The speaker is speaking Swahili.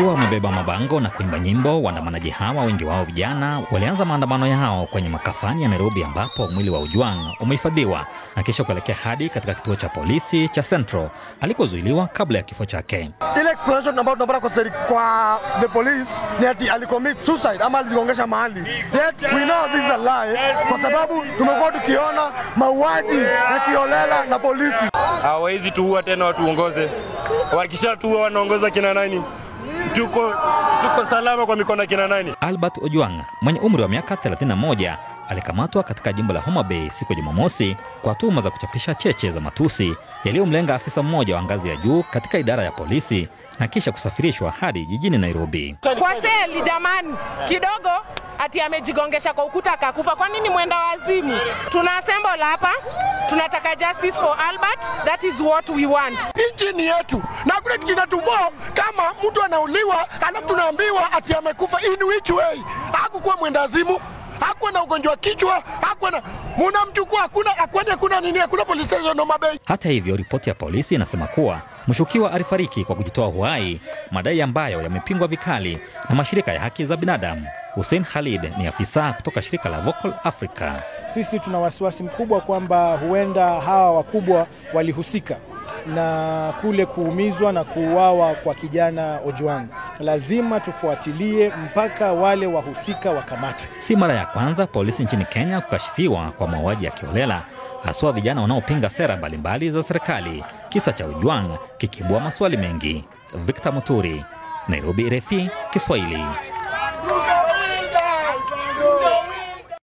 Wakiwa wamebeba mabango na kuimba nyimbo, waandamanaji hawa, wengi wao vijana, walianza maandamano yao kwenye makafani ya Nairobi ambapo mwili wa Ojwang umehifadhiwa na kisha kuelekea hadi katika kituo cha polisi cha Central alikozuiliwa kabla ya kifo chake. Ile explanation ambayo tunapata kwa the police ni ati alicommit suicide ama alijigongesha mahali. Yet we know this is a lie kwa sababu tumekuwa tukiona mauaji na kiolela na polisi. Hawezi tuua tena watuongoze. Wakishatuua wanaongoza kina nani? Tuko salama kwa mikono kina nani? Albert Ojwang mwenye umri wa miaka 31 alikamatwa katika jimbo la Homa Bay siku ya Jumamosi kwa tuhuma za kuchapisha cheche za matusi yaliyomlenga afisa mmoja wa ngazi ya juu katika idara ya polisi na kisha kusafirishwa hadi jijini Nairobi. Kwa seli jamani, kidogo ati amejigongesha kwa ukuta akakufa. Kwa nini mwenda wazimu? Tuna assemble hapa, tunataka justice for Albert, that is what we want. Nchi ni yetu na kuna kitu kinatubo kama mtu anauliwa alafu tunaambiwa ati amekufa. In which way? Hakukuwa mwenda wazimu, hakuwa na ugonjwa kichwa, hakuwa na mnamchukua, hakuna nini, hakuna police station Homa Bay. Hata hivyo, ripoti ya polisi inasema kuwa mshukiwa alifariki kwa kujitoa uhai, madai ambayo yamepingwa vikali na mashirika ya haki za binadamu. Hussein Khalid ni afisa kutoka shirika la Vocal Africa. Sisi tuna wasiwasi mkubwa kwamba huenda hawa wakubwa walihusika na kule kuumizwa na kuuawa kwa kijana Ojwang. Lazima tufuatilie mpaka wale wahusika wakamatwe. Si mara ya kwanza polisi nchini Kenya kukashifiwa kwa mauaji ya kiolela, haswa vijana wanaopinga sera mbalimbali za serikali. Kisa cha Ojwang kikibua maswali mengi. Victor Muturi, Nairobi, RFI Kiswahili.